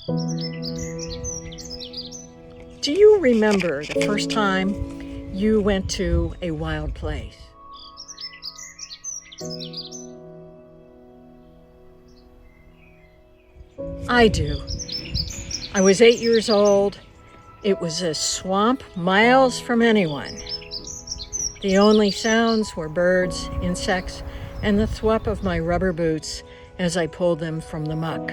Do you remember the first time you went to a wild place? I do. I was 8 years old. It was a swamp miles from anyone. The only sounds were birds, insects, and the thwap of my rubber boots as I pulled them from the muck.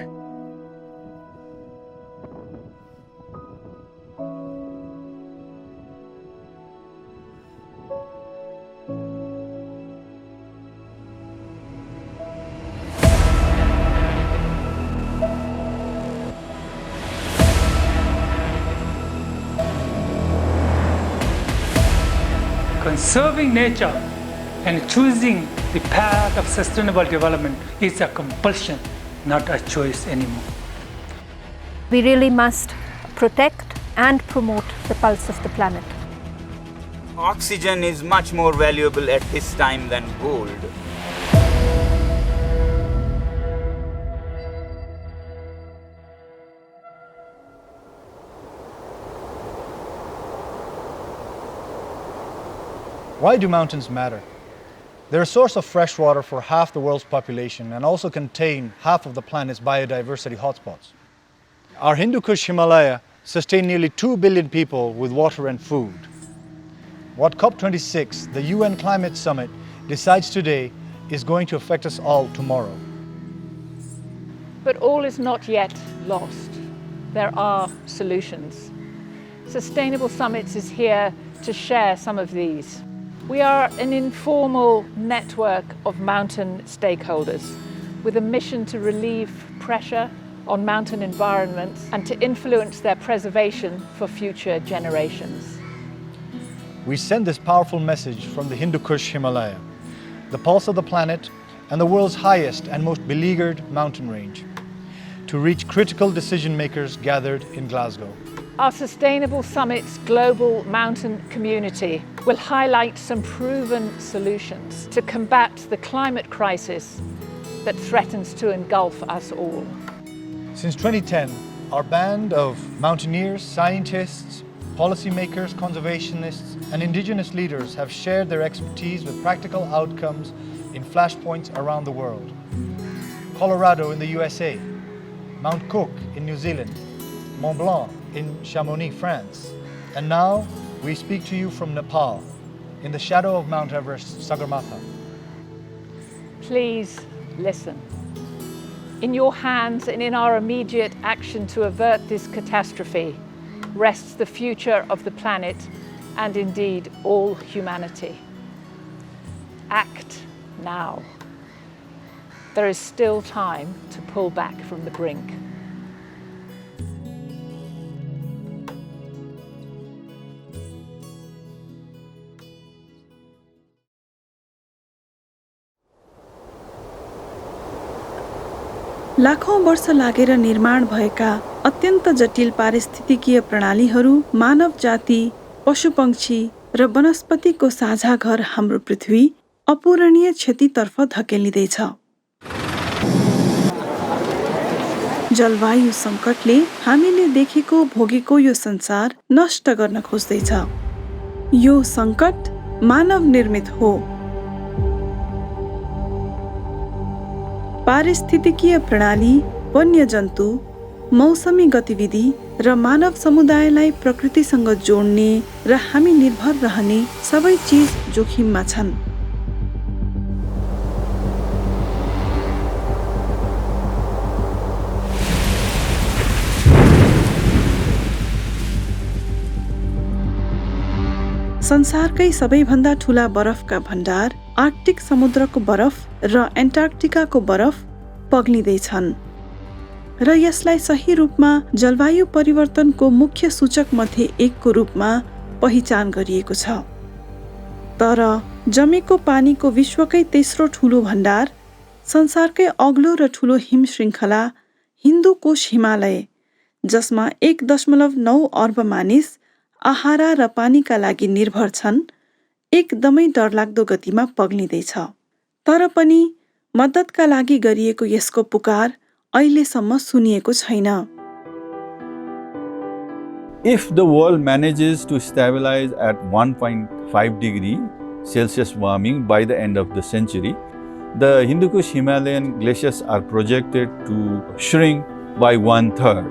Conserving nature and choosing the path of sustainable development is a compulsion, not a choice anymore. We really must protect and promote the pulse of the planet. Oxygen is much more valuable at this time than gold. Why do mountains matter? They're a source of fresh water for half the world's population and also contain half of the planet's biodiversity hotspots. Our Hindu Kush Himalaya sustain nearly 2 billion people with water and food. What COP26, the UN Climate Summit, decides today is going to affect us all tomorrow. But all is not yet lost. There are solutions. Sustainable Summits is here to share some of these. We are an informal network of mountain stakeholders with a mission to relieve pressure on mountain environments and to influence their preservation for future generations. We send this powerful message from the Hindu Kush Himalaya, the pulse of the planet and the world's highest and most beleaguered mountain range, to reach critical decision makers gathered in Glasgow. Our Sustainable Summit's global mountain community will highlight some proven solutions to combat the climate crisis that threatens to engulf us all. Since 2010, our band of mountaineers, scientists, policymakers, conservationists, and indigenous leaders have shared their expertise with practical outcomes in flashpoints around the world. Colorado in the USA, Mount Cook in New Zealand, Mont Blanc in Chamonix, France. And now we speak to you from Nepal, in the shadow of Mount Everest, Sagarmatha. Please listen. In your hands and in our immediate action to avert this catastrophe rests the future of the planet and indeed all humanity. Act now. There is still time to pull back from the brink. लाखौं वर्ष लागेर निर्माण भएका अत्यन्त जटिल पारिस्थितिकीय प्रणालीहरू मानव जाति, पशुपक्षी र वनस्पतिको साझा घर हाम्रो पृथ्वी अपूरणीय क्षतितर्फ धकेलिँदैछ। जलवायु सङ्कटले हामीले देखेको भोगेको यो संसार नष्ट गर्न खोज्दैछ। यो सङ्कट मानव निर्मित हो। पारिस्थितिकीय प्रणाली, वन्यजन्तु, मौसमी गतिविधि र मानव समुदायलाई प्रकृतिसँग जोड्ने र हामी निर्भर रहने सबै चीज जोखिममा छन्। संसारकै सबैभन्दा ठूला बरफका भण्डार आर्कटिक समुद्रको बरफ र एन्टार्क्टिकाको बरफ पग्लिँदैछन् र यसलाई सही रूपमा जलवायु परिवर्तनको मुख्य सूचक मध्ये एकको रूपमा पहिचान गरिएको छ। तर जमेको पानीको विश्वकै तेस्रो ठूलो भण्डार, संसारकै अग्लो र ठूलो हिम श्रृङ्खला हिन्दू कुश हिमालय, जसमा 1.9 अर्ब मानिस आहारा र पानीका लागि निर्भर छन्, एकदमै डरलाग्दो गतिमा पग्लिँदैछ। तर पनि मद्दतका लागि गरिएको यसको पुकार अहिलेसम्म सुनिएको छैन। If the world manages to stabilize at 1.5 degree Celsius warming by the end of the century, the Hindu Kush Himalayan glaciers are projected to shrink by 1/3.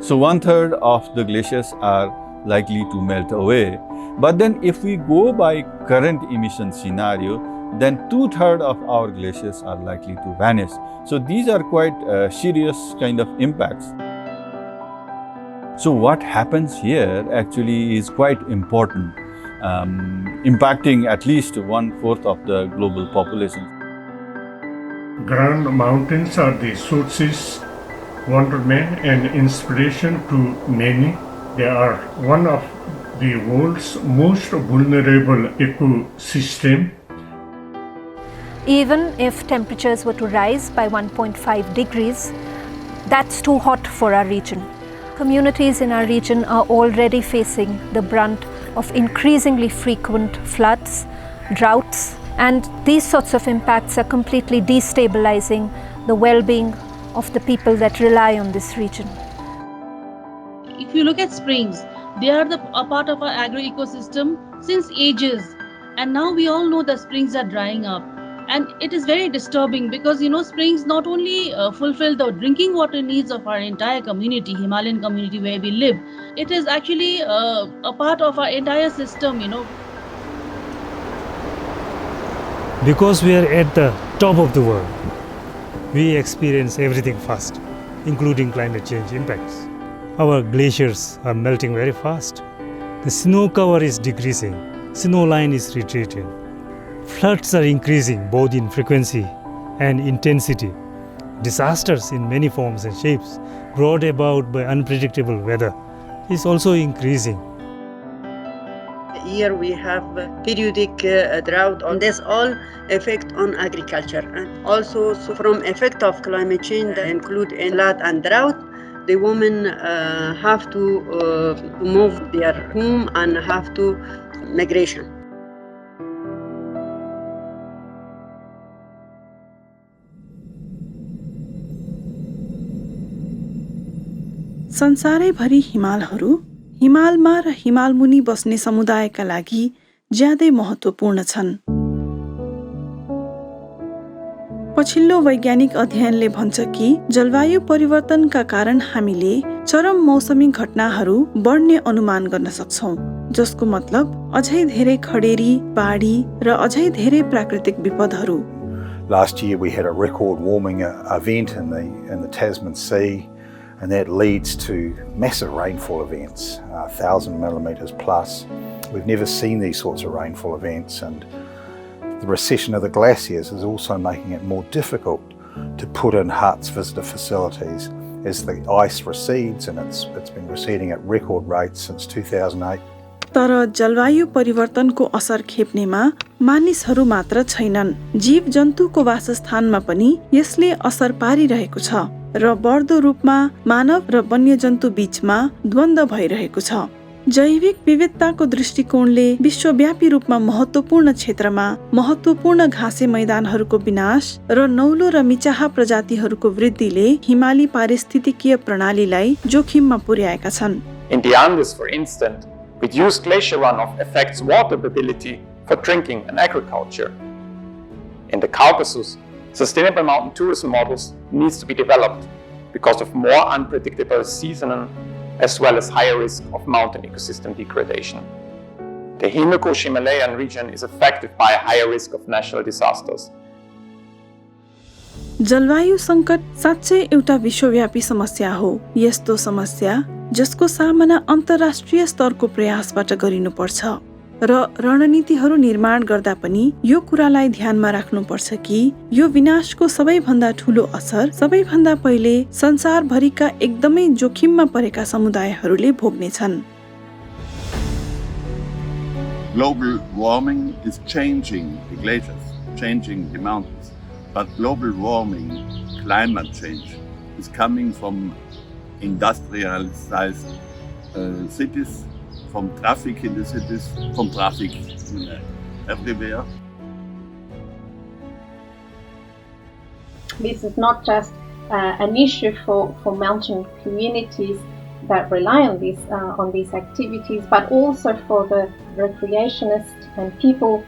So 1/3 of the glaciers are likely to melt away. But then if we go by current emission scenario, then 2/3 of our glaciers are likely to vanish. So these are quite serious kind of impacts. So what happens here actually is quite important, impacting at least 1/4 of the global population. Grand mountains are the sources, wonderment and inspiration to many. They are one of the world's most vulnerable ecosystem. Even if temperatures were to rise by 1.5 degrees, that's too hot for our region. Communities in our region are already facing the brunt of increasingly frequent floods, droughts, and these sorts of impacts are completely destabilizing the well-being of the people that rely on this region. If you look at springs, they are a part of our agro-ecosystem since ages, and now we all know that springs are drying up. And it is very disturbing because, springs not only fulfill the drinking water needs of our entire community, Himalayan community where we live, it is actually a part of our entire system, Because we are at the top of the world, we experience everything fast, including climate change impacts. Our glaciers are melting very fast. The snow cover is decreasing, snow line is retreating. Floods are increasing both in frequency and intensity. Disasters in many forms and shapes brought about by unpredictable weather is also increasing. Here we have periodic drought, and this all effect on agriculture. And also from effect of climate change that include flood and drought, the women have to move their home and have to migration. संसारैभरि हिमालहरू हिमालमा र हिमालमुनि बस्ने समुदायका लागि ज्यादै महत्त्वपूर्ण छन्। पछिल्लो वैज्ञानिक अध्ययनले भन्छ कि जलवायु परिवर्तनका कारण हामीले चरम मौसमी घटनाहरू बढ्ने अनुमान गर्न सक्छौं, जसको मतलब अझै धेरै खडेरी, बाढी र अझै धेरै प्राकृतिक विपदहरू। Last year we had a record warming event in the Tasman Sea, and that leads to massive rainfall events, 1,000 millimetres plus. We've never seen these sorts of rainfall events, and the recession of the glaciers is also making it more difficult to put in huts, visitor facilities, as the ice recedes, and it's been receding at record rates since 2008. तर जलवायु परिवर्तनको असर खेप्नेमा मानिसहरू मात्र छैनन्, जीव जन्तुको वासस्थानमा पनि यसले असर पारिरहेको छ र बढ्दो रूपमा मानव र वन्यजन्तु बीचमा द्वन्द्व भइरहेको छ। जैविक विविधताको दृष्टिकोणले विश्वव्यापी रूपमा महत्त्वपूर्ण क्षेत्रमा महत्त्वपूर्ण घाँसे मैदानहरूको विनाश र नौलो र मिचाहा प्रजातिहरूको वृद्धिले हिमाली पारिस्थितिकीय प्रणालीलाई जोखिममा पुर्याएका छन्। In the Andes, for instance, reduced glacier runoff affects water mobility for drinking and agriculture. In the Caucasus, sustainable mountain tourism models needs to be developed because of more unpredictable seasonal as well as higher risk of mountain ecosystem degradation. The Hindu Kush Himalayan region is affected by a higher risk of natural disasters. जलवायु संकट साँच्चै एउटा विश्वव्यापी समस्या हो। यस्तो समस्या जसको सामना अन्तर्राष्ट्रिय स्तरको प्रयासबाट गरिनुपर्छ र रणनीतिहरू निर्माण गर्दा पनि यो कुरालाई ध्यानमा राख्नुपर्छ कि यो विनाशको सबैभन्दा ठूलो असर सबैभन्दा पहिले संसारभरिका एकदमै जोखिममा परेका समुदायहरूले भोग्नेछन्। Global warming is changing the glaciers, changing the mountains. But global warming, climate change, is coming from industrialized cities, from traffic in the cities, from traffic everywhere. This is not just an issue for mountain communities, that rely on these activities, but also for the recreationists and people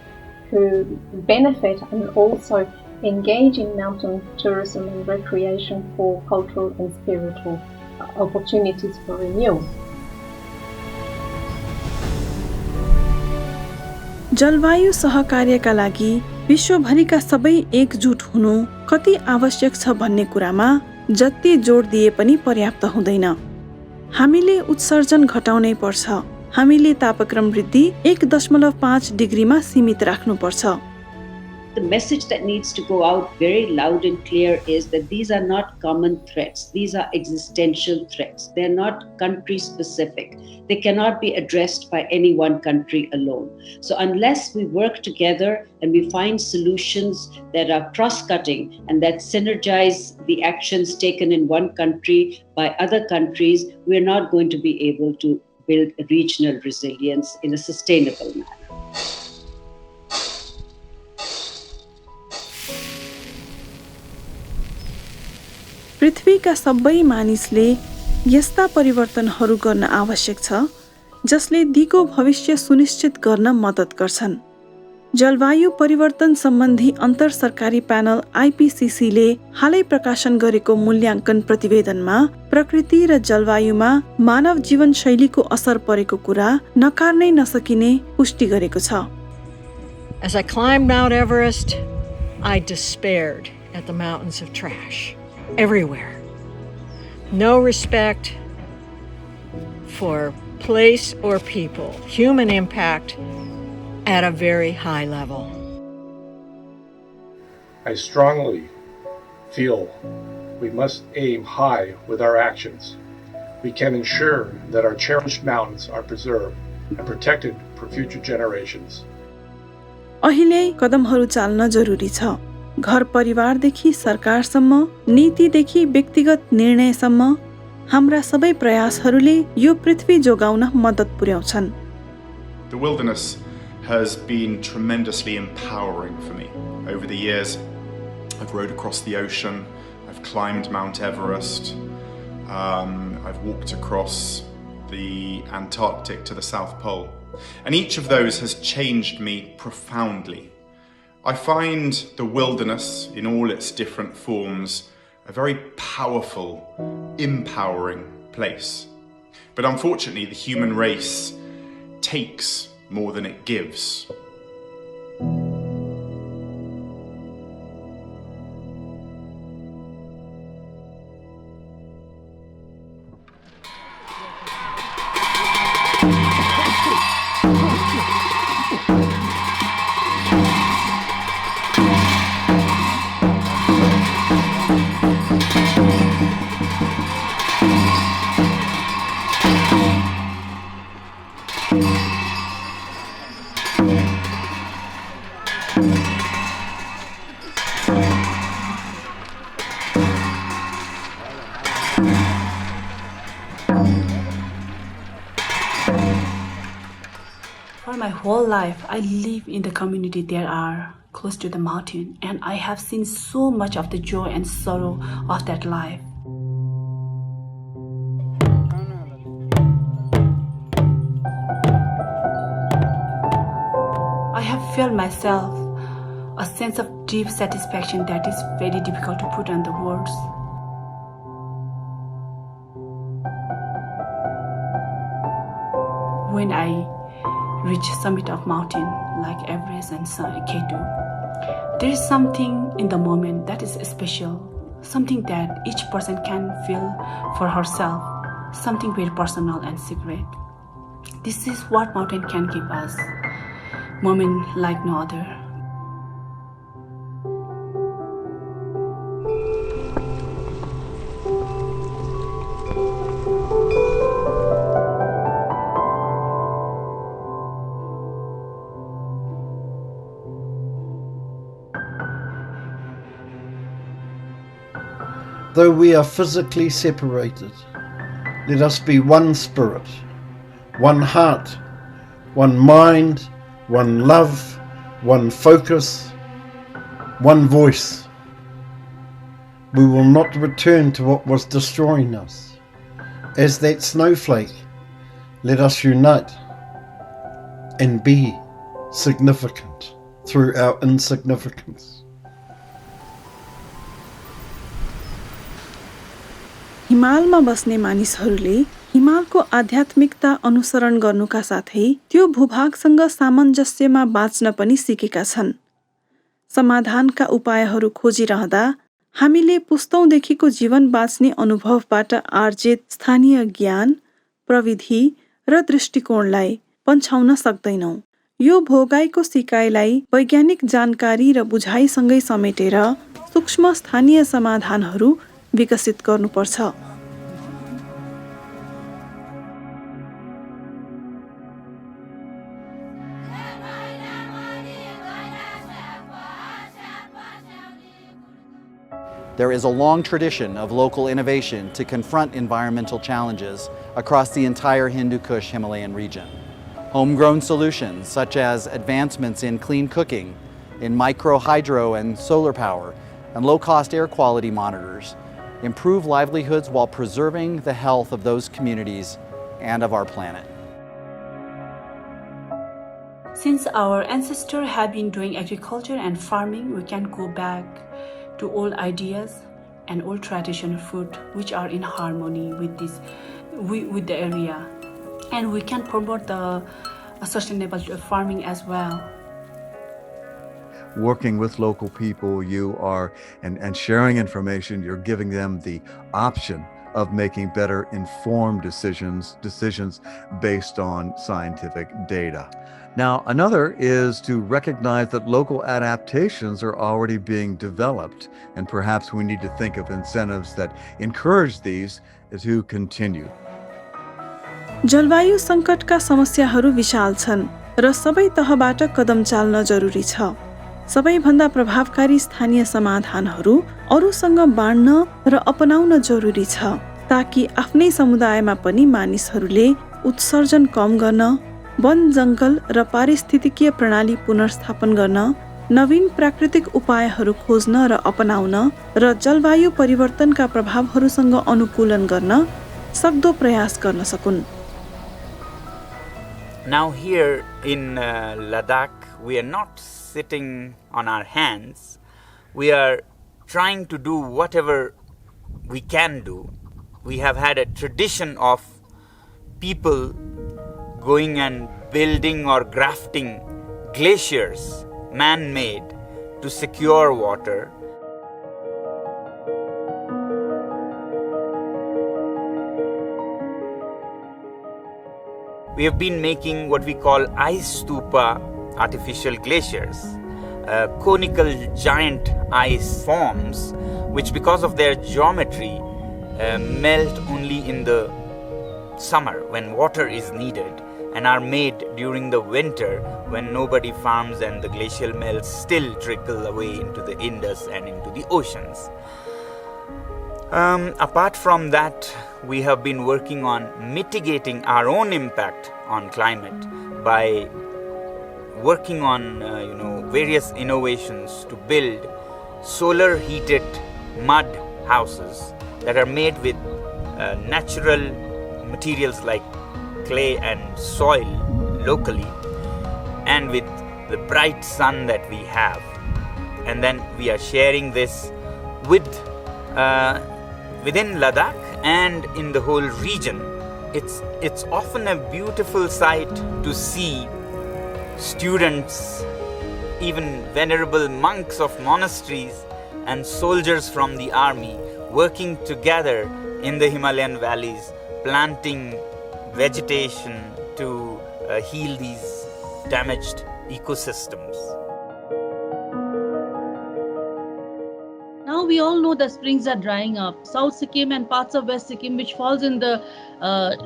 who benefit and also engage in mountain tourism and recreation for cultural and spiritual opportunities for renewal. जलवायु सहकार्यका लागि विश्वभरिका सबै एकजुट हुनु कति आवश्यक छ भन्ने कुरामा जति जोड दिए पनि पर्याप्त हुँदैन। हामीले उत्सर्जन घटाउनै पर्छ। हामीले तापक्रम वृद्धि 1.5 डिग्रीमा सीमित राख्नुपर्छ। The message that needs to go out very loud and clear is that these are not common threats. These are existential threats. They're not country specific. They cannot be addressed by any one country alone. So unless we work together and we find solutions that are cross-cutting and that synergize the actions taken in one country by other countries, we're not going to be able to build regional resilience in a sustainable manner. पृथ्वीका सबै मानिसले यस्ता परिवर्तनहरू गर्न आवश्यक छ जसले दिगो भविष्य सुनिश्चित गर्न मद्दत गर्छन्। जलवायु परिवर्तन सम्बन्धी अन्तर सरकारी प्यानल IPCC ले हालै प्रकाशन गरेको मूल्याङ्कन प्रतिवेदनमा प्रकृति र जलवायुमा मानव जीवनशैलीको असर परेको कुरा नकार्नै नसकिने पुष्टि गरेको छ। As I climbed Mount Everest, I despaired at the mountains of trash. Everywhere. No respect for place or people. Human impact at a very high level. I strongly feel we must aim high with our actions. We can ensure that our cherished mountains are preserved and protected for future generations. अहिले कदमहरू चाल्न जरुरी छ। घर परिवारदेखि सरकारसम्म, नीतिदेखि व्यक्तिगत निर्णयसम्म हाम्रा सबै प्रयासहरूले यो पृथ्वी जोगाउन मद्दत पुर्याउँछन्। The wilderness has been tremendously empowering for me. Over the years, I've rowed across the ocean, I've climbed Mount Everest, I've walked across the Antarctic to the South Pole, and each of those has changed me profoundly. I find the wilderness in all its different forms a very powerful, empowering place. But unfortunately, the human race takes more than it gives. For my whole life, I live in the community that are close to the mountain, and I have seen so much of the joy and sorrow of that life. I have felt myself a sense of deep satisfaction that is very difficult to put on the words. When I reach summit of mountain like Everest and K2, there is something in the moment that is special, something that each person can feel for herself, something very personal and secret. This is what mountain can give us, moment like no other. Though we are physically separated, let us be one spirit, one heart, one mind, one love, one focus, one voice. We will not return to what was destroying us. As that snowflake, let us unite and be significant through our insignificance. हिमालमा बस्ने मानिसहरूले हिमालको आध्यात्मिकता अनुसरण गर्नुका साथै त्यो भूभागसँग सामञ्जस्यमा बाँच्न पनि सिकेका छन्। समाधानका उपायहरू खोजिरहँदा हामीले पुस्तौंदेखिको जीवन बाँच्ने अनुभवबाट आर्जित स्थानीय ज्ञान, प्रविधि र दृष्टिकोणलाई पन्छाउन सक्दैनौं। यो भोगाइको सिकाइलाई वैज्ञानिक जानकारी र बुझाइसँगै समेटेर सूक्ष्म स्थानीय समाधानहरू विकसित गर्नुपर्छ। There is a long tradition of local innovation to confront environmental challenges across the entire Hindu Kush Himalayan region. Homegrown solutions such as advancements in clean cooking, in micro hydro and solar power, and low-cost air quality monitors improve livelihoods while preserving the health of those communities and of our planet. Since our ancestors have been doing agriculture and farming, we can go back to old ideas and old traditional food which are in harmony with the area, and we can promote the sustainable farming as well. Working with local people, you are and sharing information, you're giving them the option of making better informed decisions based on scientific data. Now, another is to recognize that local adaptations are already being developed, and perhaps we need to think of incentives that encourage these to continue. जलवायु सङ्कटका समस्याहरू विशाल छन् र सबै तहबाट कदम चाल्न जरुरी छ। सबैभन्दा प्रभावकारी स्थानीय समाधानहरू अरूसँग बाँड्न र अपनाउन जरुरी छ, ताकि आफ्नै समुदायमा पनि मानिसहरूले उत्सर्जन कम गर्न, वन जंगल र पारिस्थितिकीय प्रणाली पुनर्स्थापन गर्न, नवीन प्राकृतिक उपायहरू खोज्न र अपनाउन र जलवायु परिवर्तनका प्रभावहरूसँग अनुकूलन गर्न सक्दो प्रयास गर्न सकुन्। Now here in Ladakh, we are not sitting on our hands. We are trying to do whatever we can do. We have had a tradition of people going and building or grafting glaciers, man-made, to secure water. We have been making what we call ice stupa artificial glaciers, conical giant ice forms, which because of their geometry melt only in the summer when water is needed, and are made during the winter when nobody farms and the glacial melts still trickle away into the Indus and into the oceans. Apart from that, we have been working on mitigating our own impact on climate by working on various innovations to build solar heated mud houses that are made with natural materials like clay and soil locally, and with the bright sun that we have, and then we are sharing this with within Ladakh and in the whole region. It's often a beautiful sight to see students, even venerable monks of monasteries and soldiers from the army working together in the Himalayan valleys, planting vegetation to heal these damaged ecosystems. Now we all know the springs are drying up. South Sikkim and parts of West Sikkim, which falls in the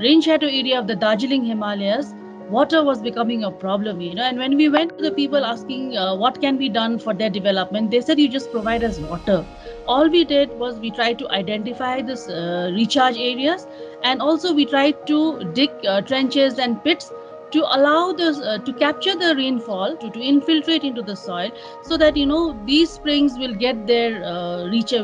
rain shadow area of the Darjeeling Himalayas, water was becoming a problem, and when we went to the people asking what can be done for their development, they said, you just provide us water. All we did was we tried to identify this recharge areas, and also we tried to dig trenches and pits to allow this to capture the rainfall to infiltrate into the soil, so that these springs will get their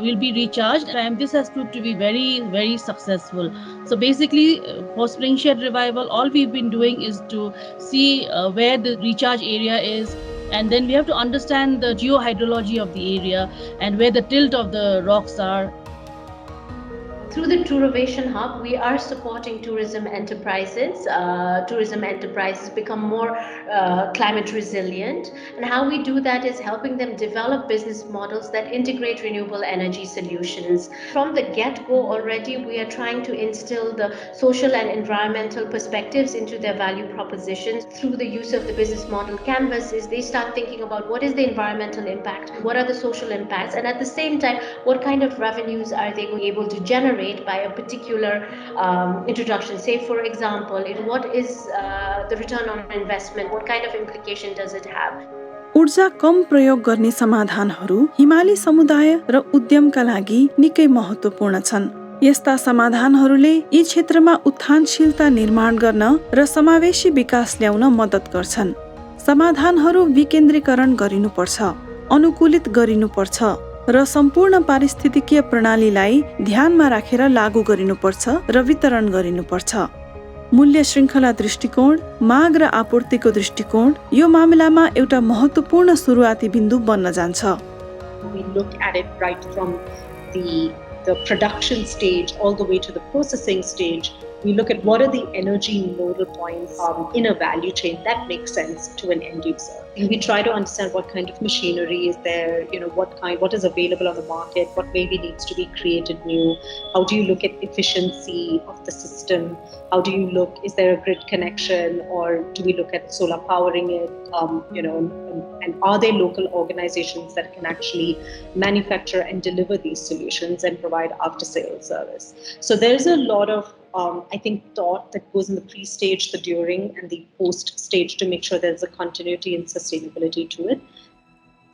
will be recharged, and this has proved to be very, very successful. So basically, for spring shed revival, all we've been doing is to see where the recharge area is, and then we have to understand the geohydrology of the area and where the tilt of the rocks are. Through the Tourovation Hub, we are supporting tourism enterprises. Tourism enterprises become more climate resilient. And how we do that is helping them develop business models that integrate renewable energy solutions. From the get-go already, we are trying to instill the social and environmental perspectives into their value propositions. Through the use of the business model canvases, they start thinking about what is the environmental impact, what are the social impacts, and at the same time, what kind of revenues are they able to generate by a particular introduction. Say, for example, what is the return on investment? What kind of implication does it have? ऊर्जा कम प्रयोग गर्ने समाधानहरू हिमाली समुदाय र उद्यमका लागि निकै महत्त्वपूर्ण छन्। यस्ता समाधानहरूले यी क्षेत्रमा उत्थानशीलता निर्माण गर्न र समावेशी विकास ल्याउन मद्दत गर्छन्। समाधानहरू विकेन्द्रीकरण गरिनुपर्छ, अनुकूलित गरिनुपर्छ र सम्पूर्ण पारिस्थितिकीय प्रणालीलाई ध्यानमा राखेर लागू गरिनुपर्छ र वितरण गरिनुपर्छ। मूल्य श्रृङ्खला दृष्टिकोण, माग र आपूर्तिको दृष्टिकोण यो मामिलामा एउटा महत्त्वपूर्ण सुरुवाती बिन्दु बन्न जान्छ। We look at it right from the production stage all the way to the processing stage. We look at what are the energy nodal points in a value chain that makes sense to an end user. And we try to understand what kind of machinery is there, what is available on the market, what maybe needs to be created new. How do you look at efficiency of the system? How do you look, is there a grid connection, or do we look at solar powering it? And are there local organizations that can actually manufacture and deliver these solutions and provide after-sales service? So there's a lot of I think thought that goes in the pre-stage, the during, and the post-stage to make sure there's a continuity and sustainability to it.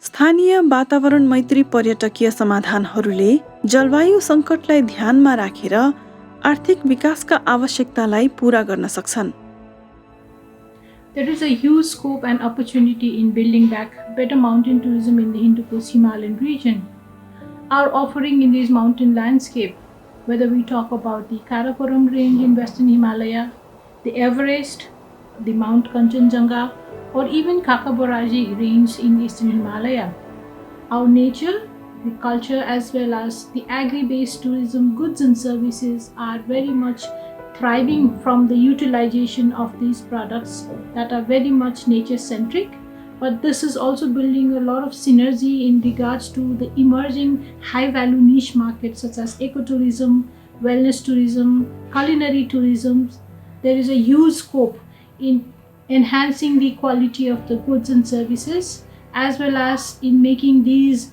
स्थानीय वातावरण मैत्री पर्यटकीय समाधानहरूले जलवायु सङ्कटलाई ध्यानमा राखेर आर्थिक विकासका आवश्यकतालाई पूरा गर्न सक्छन्। There is a huge scope and opportunity in building back better mountain tourism in the Hindu Kush Himalayan region. Our offering in this mountain landscape, whether we talk about the Karakoram range in Western Himalaya, the Everest, the Mount Kanchenjunga, or even Kakaboraji range in Eastern Himalaya, our nature, the culture, as well as the agri-based tourism goods and services are very much thriving from the utilization of these products that are very much nature-centric. But this is also building a lot of synergy in regards to the emerging high-value niche markets such as ecotourism, wellness tourism, culinary tourism. There is a huge scope in enhancing the quality of the goods and services, as well as in making these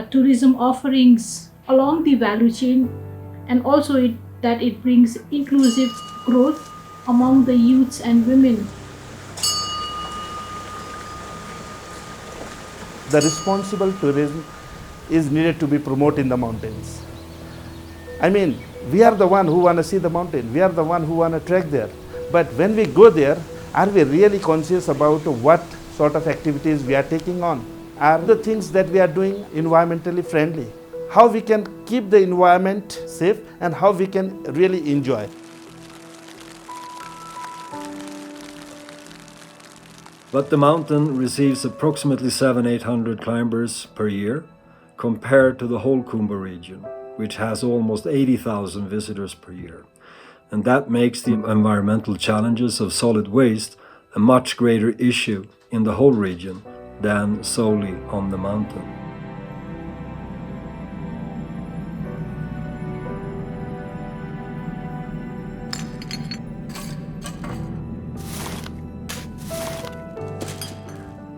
tourism offerings along the value chain, and also that it brings inclusive growth among the youths and women. The responsible tourism is needed to be promoted in the mountains. I mean, we are the one who want to see the mountain. We are the one who want to trek there. But when we go there, are we really conscious about what sort of activities we are taking on? Are the things that we are doing environmentally friendly? How we can keep the environment safe and how we can really enjoy. But the mountain receives approximately 700-800 climbers per year compared to the whole Kumbh region, which has almost 80,000 visitors per year. And that makes the environmental challenges of solid waste a much greater issue in the whole region than solely on the mountain.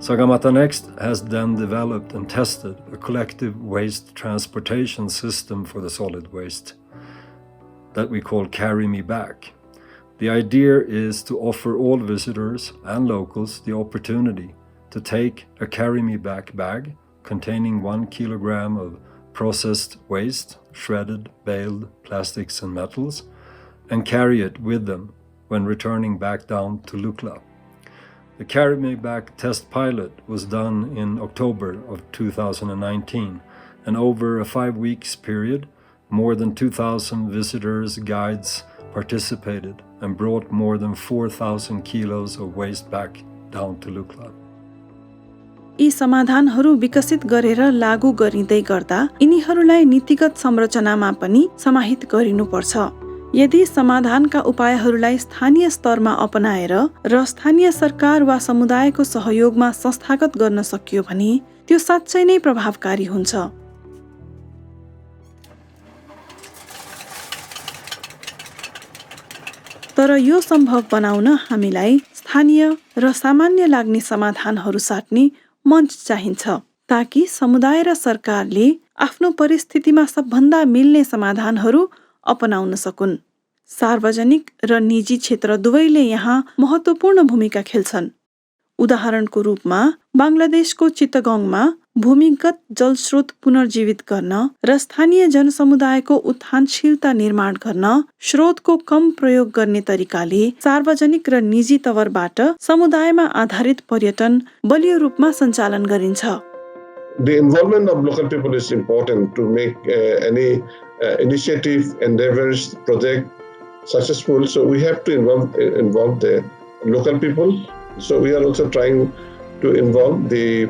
Sagarmatha Next has then developed and tested a collective waste transportation system for the solid waste that we call Carry Me Back. The idea is to offer all visitors and locals the opportunity to take a Carry Me Back bag containing 1 kilogram of processed waste, shredded, baled plastics and metals, and carry it with them when returning back down to Lukla. The Carry Me Back test pilot was done in October of 2019, and over a 5 weeks period, more than 2,000 visitors, guides participated and brought more than 4,000 kilos of waste back down to Lukla. यी समाधानहरू विकसित गरेर लागू गरिँदै गर्दा यिनीहरूलाई नीतिगत संरचनामा पनि समाहित गरिनुपर्छ। यदि समाधानका उपायहरूलाई स्थानीय स्तरमा अपनाएर र स्थानीय सरकार वा समुदायको सहयोगमा संस्थागत गर्न सकियो भने त्यो साँच्चै नै प्रभावकारी हुन्छ। तर यो सम्भव बनाउन हामीलाई स्थानीय र सामान्य लाग्ने समाधानहरू साट्ने मञ्च चाहिन्छ, ताकि समुदाय र सरकारले आफ्नो परिस्थितिमा सबभन्दा मिल्ने समाधानहरू अपनाउन सकुन्। सार्वजनिक र निजी क्षेत्र दुवैले यहाँ महत्त्वपूर्ण भूमिका खेल्छन्। उदाहरणको रूपमा बांग्लादेशको चित्तगोङमा भूमिगत जलस्रोत पुनर्जीवित गर्न र स्थानीय जनसमुदायको उत्थानशीलता निर्माण गर्न स्रोतको कम प्रयोग गर्ने तरिकाले सार्वजनिक र निजी तवरबाट समुदायमा आधारित पर्यटन बलियो रूपमा सञ्चालन गरिन्छ। The involvement of local people is important to make any initiative, endeavors, project successful. So we have to involve the local people. So we are also trying to involve the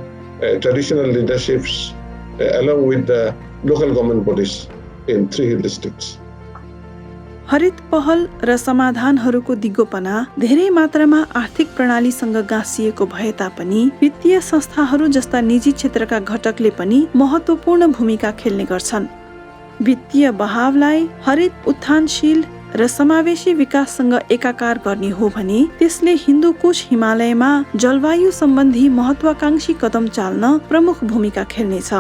traditional leaderships along with the local government bodies in 3 hill districts. हरित पहल र समाधानहरूको दिगोपना धेरै मात्रामा आर्थिक प्रणालीसँग गाँसिएको भए तापनि वित्तीय संस्थाहरू जस्ता निजी क्षेत्रका घटकले पनि महत्त्वपूर्ण भूमिका खेल्ने गर्छन्। वित्तीय बहावलाई हरित उत्थानशील र समावेशी विकाससँग एकाकार गर्ने हो भने त्यसले हिन्दू कुश हिमालयमा जलवायु सम्बन्धी महत्त्वाकांक्षी कदम चाल्न प्रमुख भूमिका खेल्नेछ।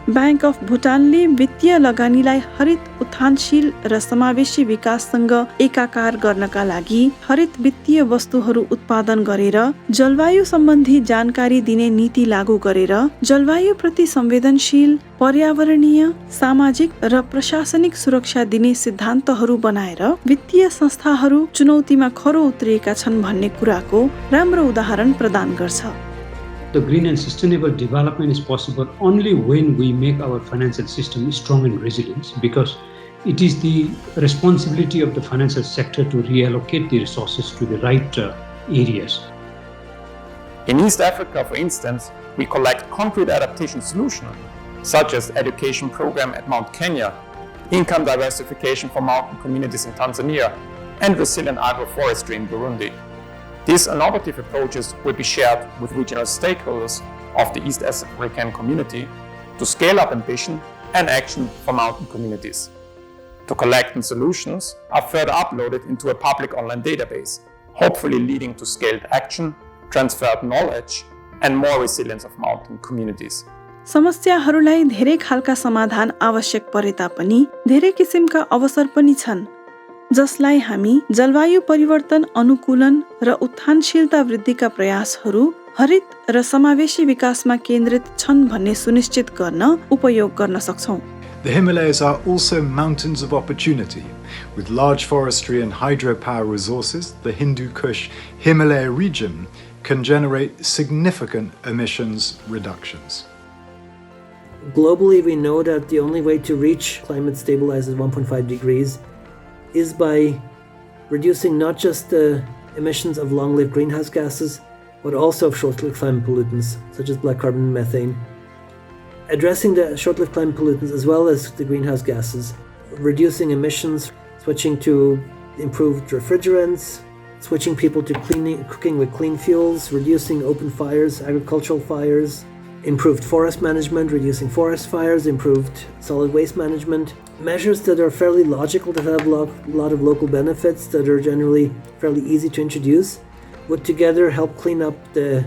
बैंक अफ भुटानले वित्तीय लगानीलाई हरित उत्थानशील र समावेशी विकाससँग एकाकार गर्नका लागि हरित वित्तीय वस्तुहरू उत्पादन गरेर जलवायु सम्बन्धी जानकारी दिने नीति लागू गरेर जलवायु प्रति संवेदनशील, पर्यावरणीय, सामाजिक र प्रशासनिक सुरक्षा दिने सिद्धान्तहरू बनाएर वित्तीय संस्थाहरू चुनौतीमा खरो उत्रिएका छन् भन्ने कुराको राम्रो उदाहरण प्रदान गर्छ। The green and sustainable development is possible only when we make our financial system strong and resilient, because it is the responsibility of the financial sector to reallocate the resources to the right areas. In East Africa, for instance, we collect concrete adaptation solutions, such as education program at Mount Kenya, income diversification for mountain communities in Tanzania, and resilient agroforestry in Burundi. These innovative approaches will be shared with regional stakeholders of the East African community to scale up ambition and action for mountain communities. The collected solutions are further uploaded into a public online database, hopefully leading to scaled action, transferred knowledge, and more resilience of mountain communities. समस्याहरूलाई धेरै खालका समाधान आवश्यक परे तापनि धेरै किसिमका अवसर पनि छन्, जसलाई हामी जलवायु परिवर्तन अनुकूलन र उत्थानशीलता वृद्धिका प्रयासहरू हरित र समावेशी विकासमा केन्द्रित छन् भन्ने सुनिश्चित गर्न उपयोग गर्न सक्छौं। The Himalayas are also mountains of opportunity. With large forestry and hydropower resources, the Hindu Kush Himalaya region can generate significant emissions reductions. Globally, we know that the only way to reach climate stabilized at 1.5 degrees is by reducing not just the emissions of long-lived greenhouse gases, but also of short-lived climate pollutants, such as black carbon and methane. Addressing the short-lived climate pollutants as well as the greenhouse gases, reducing emissions, switching to improved refrigerants, switching people to cooking with clean fuels, reducing open fires, agricultural fires, improved forest management, reducing forest fires, improved solid waste management. Measures that are fairly logical, that have a lot of local benefits, that are generally fairly easy to introduce, would together help clean up the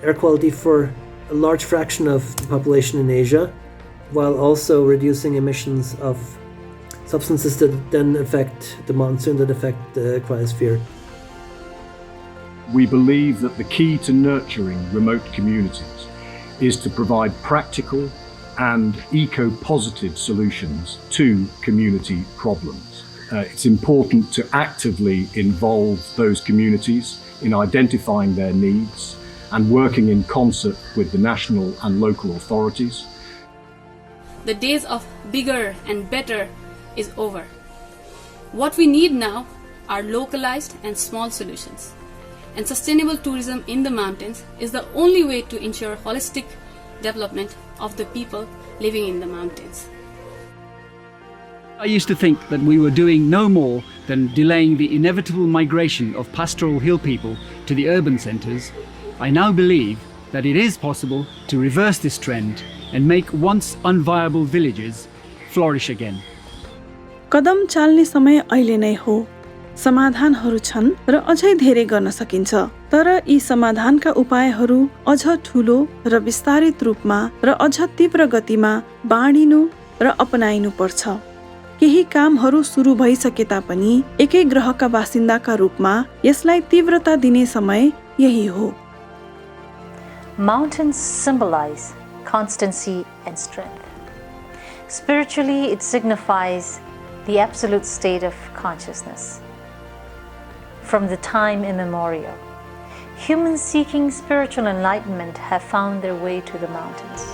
air quality for a large fraction of the population in Asia, while also reducing emissions of substances that then affect the monsoon, that affect the cryosphere. We believe that the key to nurturing remote communities is to provide practical and eco-positive solutions to community problems. It's important to actively involve those communities in identifying their needs and working in concert with the national and local authorities. The days of bigger and better is over. What we need now are localized and small solutions. And sustainable tourism in the mountains is the only way to ensure holistic development of the people living in the mountains. I used to think that we were doing no more than delaying the inevitable migration of pastoral hill people to the urban centres. I now believe that it is possible to reverse this trend and make once unviable villages flourish again. कदम चाल्ने समय अहिले नै हो। समाधानहरू छन् र अझै धेरै गर्न सकिन्छ, तर यी समाधानका उपायहरू अझ ठूलो र विस्तारित रूपमा र अझ तीव्र गतिमा बाँडिनु र अपनाइनु पर्छ। केही कामहरू सुरु भइसके तापनि एकै ग्रहका बासिन्दाका रूपमा यसलाई तीव्रता दिने समय यही हो। Mountains symbolize constancy and strength. Spiritually, it signifies the absolute state of consciousness. From the time immemorial, humans seeking spiritual enlightenment have found their way to the mountains.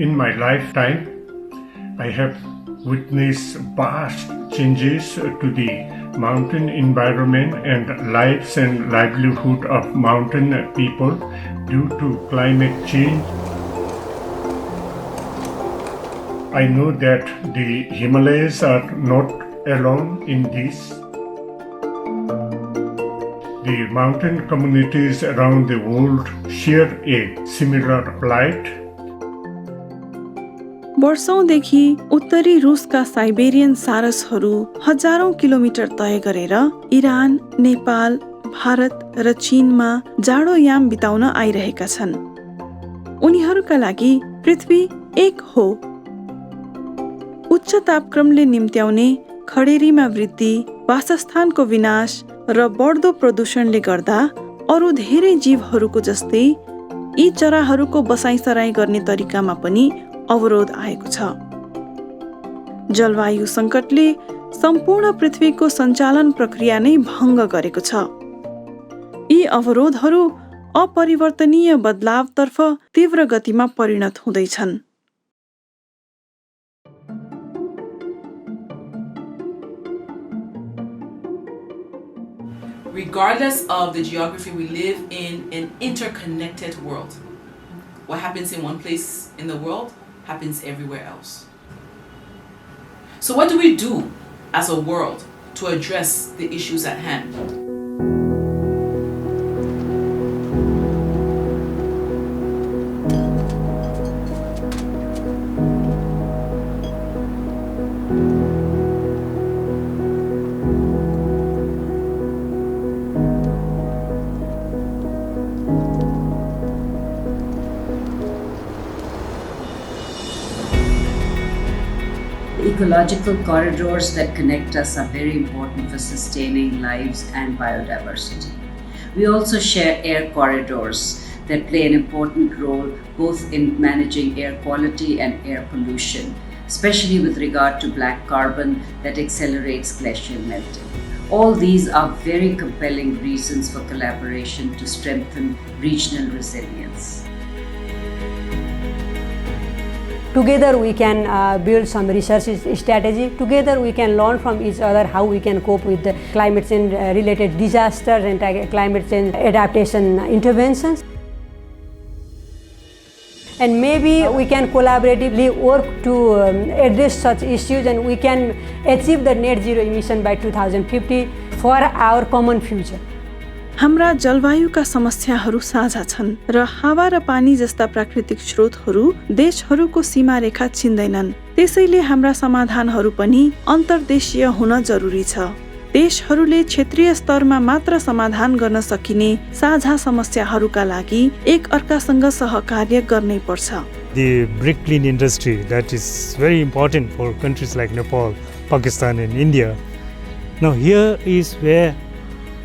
In my lifetime, I have witnessed vast changes to the mountain environment and lives and livelihood of mountain people due to climate change. I know that the Himalayas are not alone in this. The mountain communities around the world share a similar plight. वर्षौंदेखि उत्तरी रुसका Siberian सारसहरू हजारौं kilometre तय गरेर Iran, Nepal, Bharat र चीनमा जाडोयाम बिताउन आइरहेका छन्। उनीहरूका लागि पृथ्वी एक हो। उच्च तापक्रमले निम्त्याउने खडेरीमा वृद्धि, वासस्थानको विनाश र बढ्दो प्रदूषणले गर्दा अरू धेरै जीवहरूको जस्तै यी चराहरूको बसाइसराई गर्ने तरिकामा पनि अवरोध आएको छ। जलवायु संकटले सम्पूर्ण पृथ्वीको सञ्चालन प्रक्रिया नै भङ्ग गरेको छ। यी अवरोधहरू अपरिवर्तनीय बदलावतर्फ तीव्र गतिमा परिणत हुँदैछन्। Regardless of the geography, we live in an interconnected world. What happens in one place in the world happens everywhere else. So what do we do as a world to address the issues at hand? Ecological corridors that connect us are very important for sustaining lives and biodiversity. We also share air corridors that play an important role both in managing air quality and air pollution, especially with regard to black carbon that accelerates glacial melting. All these are very compelling reasons for collaboration to strengthen regional resilience. Together we can build some research strategy. Together we can learn from each other how we can cope with the climate change related disasters and climate change adaptation interventions. And maybe we can collaboratively work to address such issues, and we can achieve the net zero emission by 2050 for our common future. हाम्रा जलवायुका समस्याहरू साझा छन् र हावा र पानी जस्ता प्राकृतिक स्रोतहरू देशहरूको सीमा रेखा छिन्दैनन्। त्यसैले हाम्रा समाधानहरू पनि अन्तर्देशीय हुन जरुरी छ। देशहरूले क्षेत्रीय स्तरमा मात्र समाधान गर्न सकिने साझा समस्याहरूका लागि एक अर्कासँग सहकार्य गर्नै पर्छ। The brick clean industry that is very important for countries like Nepal, Pakistan and India. Now here is where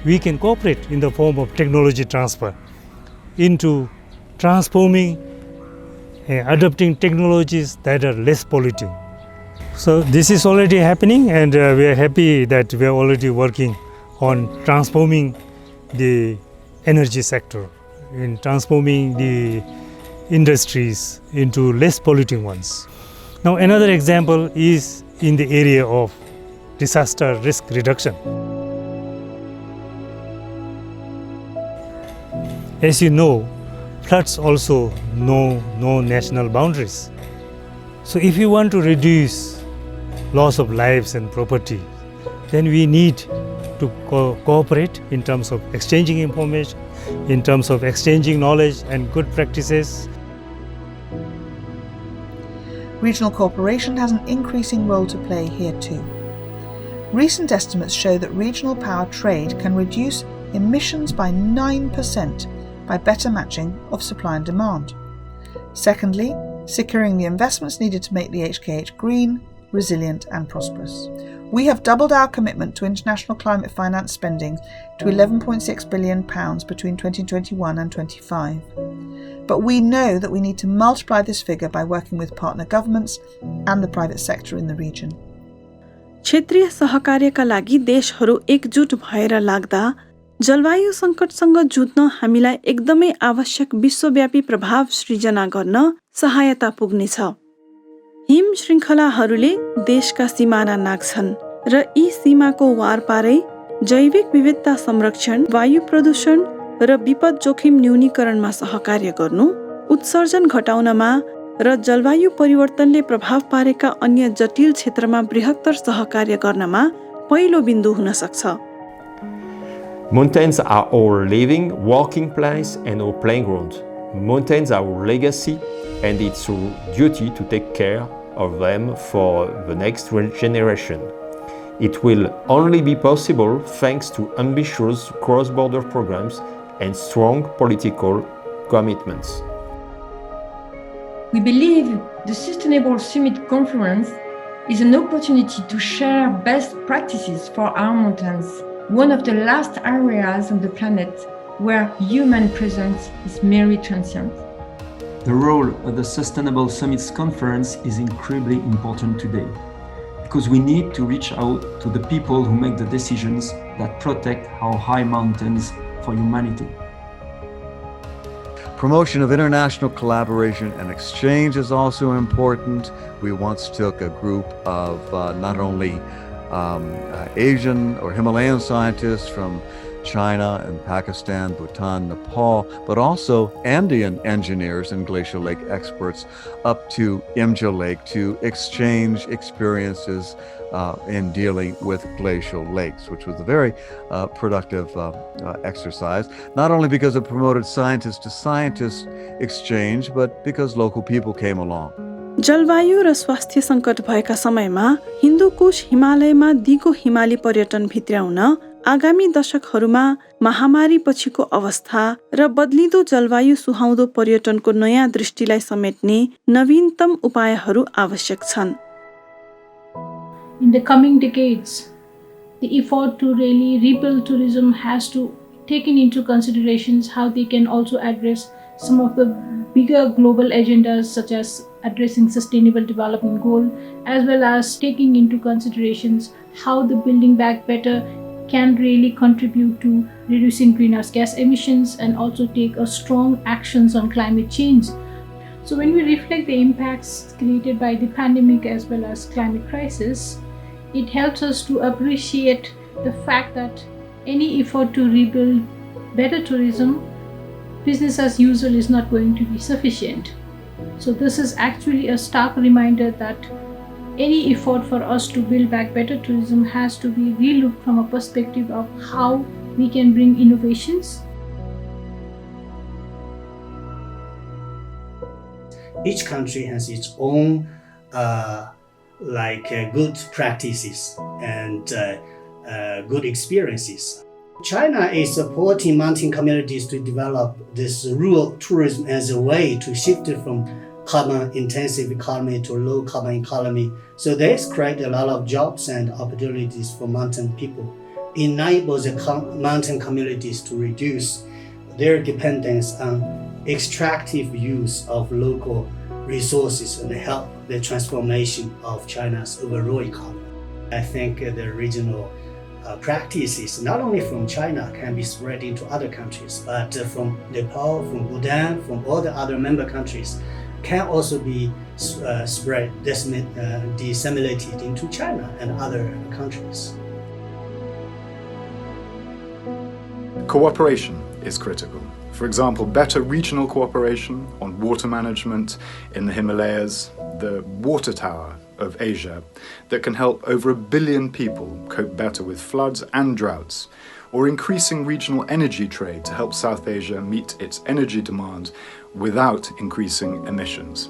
we can cooperate in the form of technology transfer into transforming and adopting technologies that are less polluting. So this is already happening, and we are happy that we are already working on transforming the energy sector, in transforming the industries into less polluting ones. Now another example is in the area of disaster risk reduction. As you know, floods also know no national boundaries. So if you want to reduce loss of lives and property, then we need to cooperate in terms of exchanging information, in terms of exchanging knowledge and good practices. Regional cooperation has an increasing role to play here too. Recent estimates show that regional power trade can reduce emissions by 9% by better matching of supply and demand. Secondly, securing the investments needed to make the HKH green, resilient and prosperous. We have doubled our commitment to international climate finance spending to £11.6 billion between 2021 and 25. But we know that we need to multiply this figure by working with partner governments and the private sector in the region. क्षेत्रीय सहकार्यका लागि देशहरू एकजुट भएर लाग्दा जलवायु सङ्कटसँग जुझ्न हामीलाई एकदमै आवश्यक विश्वव्यापी प्रभाव सृजना गर्न सहायता पुग्नेछ। हिम श्रृङ्खलाहरूले देशका सिमाना नाग्छन् र यी सीमाको वारपारै जैविक विविधता संरक्षण, वायु प्रदूषण र विपद जोखिम न्यूनीकरणमा सहकार्य गर्नु, उत्सर्जन घटाउनमा र जलवायु परिवर्तनले प्रभाव पारेका अन्य जटिल क्षेत्रमा बृहत्तर सहकार्य गर्नमा पहिलो बिन्दु हुन सक्छ। Mountains are our living, working place and our playing ground. Mountains are our legacy, and it's our duty to take care of them for the next generation. It will only be possible thanks to ambitious cross-border programs and strong political commitments. We believe the Sustainable Summit Conference is an opportunity to share best practices for our mountains, one of the last areas on the planet where human presence is merely transient. The role of the Sustainable Summits Conference is incredibly important today, because we need to reach out to the people who make the decisions that protect our high mountains for humanity. Promotion of international collaboration and exchange is also important. We once took a group of not only Asian or Himalayan scientists from China and Pakistan, Bhutan, Nepal, but also Andean engineers and glacial lake experts up to Imja Lake to exchange experiences in dealing with glacial lakes, which was a very productive exercise, not only because it promoted scientist to scientist exchange, but because local people came along. जलवायु र स्वास्थ्य सङ्कट भएका समयमा हिन्दू कुश हिमालयमा दिगो हिमाली पर्यटन भित्र्याउन आगामी दशकहरूमा महामारी पछिको अवस्था र बदलिदो जलवायु सुहाउँदो पर्यटनको नयाँ दृष्टिलाई समेट्ने नवीनतम उपायहरू आवश्यक छन्। In the coming decades, the effort to really rebuild tourism has to take into considerations how they can also address some of the bigger global agendas, such as addressing sustainable development goal, as well as taking into considerations how the building back better can really contribute to reducing greenhouse gas emissions and also take a strong actions on climate change. So when we reflect the impacts created by the pandemic as well as climate crisis, it helps us to appreciate the fact that any effort to rebuild better tourism, business as usual is not going to be sufficient. So this is actually a stark reminder that any effort for us to build back better tourism has to be relooked from a perspective of how we can bring innovations. Each country has its own good practices, and good experiences. China is supporting mountain communities to develop this rural tourism as a way to shift from carbon-intensive economy to low-carbon economy. So this creates a lot of jobs and opportunities for mountain people, enable the mountain communities to reduce their dependence on extractive use of local resources and help the transformation of China's overall economy. I think the regional practices, not only from China, can be spread into other countries, but from Nepal, from Bhutan, from all the other member countries, can also be spread, disseminated into China and other countries. Cooperation is critical. For example, better regional cooperation on water management in the Himalayas, the water tower of Asia that can help over 1 billion people cope better with floods and droughts, or increasing regional energy trade to help South Asia meet its energy demand without increasing emissions.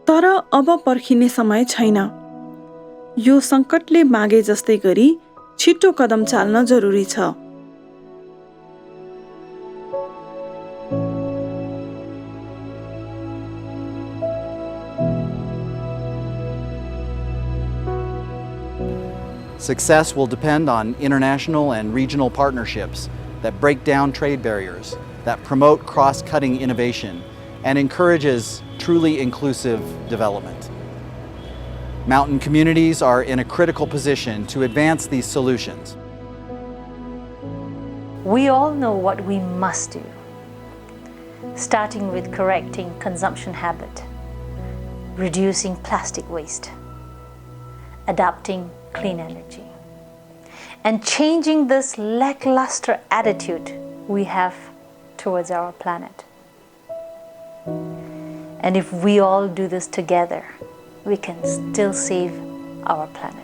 तर अब पर्खिने समय छैन। यो संकटले मागे जस्तै गरी छिटो कदम चाल्न जरुरी छ। Success will depend on international and regional partnerships that break down trade barriers, that promote cross-cutting innovation, and encourages truly inclusive development. Mountain communities are in a critical position to advance these solutions. We all know what we must do, starting with correcting consumption habit, reducing plastic waste, adopting clean energy, and changing this lackluster attitude we have towards our planet. And if we all do this together, we can still save our planet.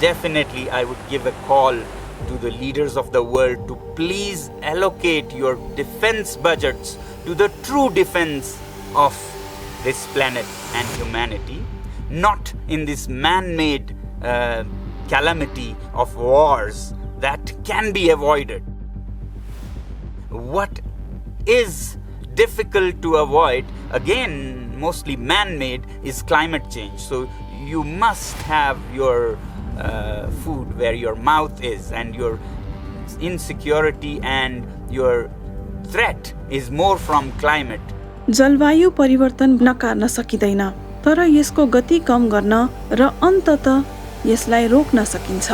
Definitely, I would give a call to the leaders of the world to please allocate your defense budgets to the true defense of this planet and humanity, not in this man-made calamity of wars that can be avoided. What is difficult to avoid, again, mostly man-made, is climate change. So you must have your food where your mouth is, and your insecurity and your threat is more from climate. जलवायु परिवर्तन नकार्न सकिँदैन, तर यसको गति कम गर्न र अन्ततः यसलाई रोक्न सकिन्छ।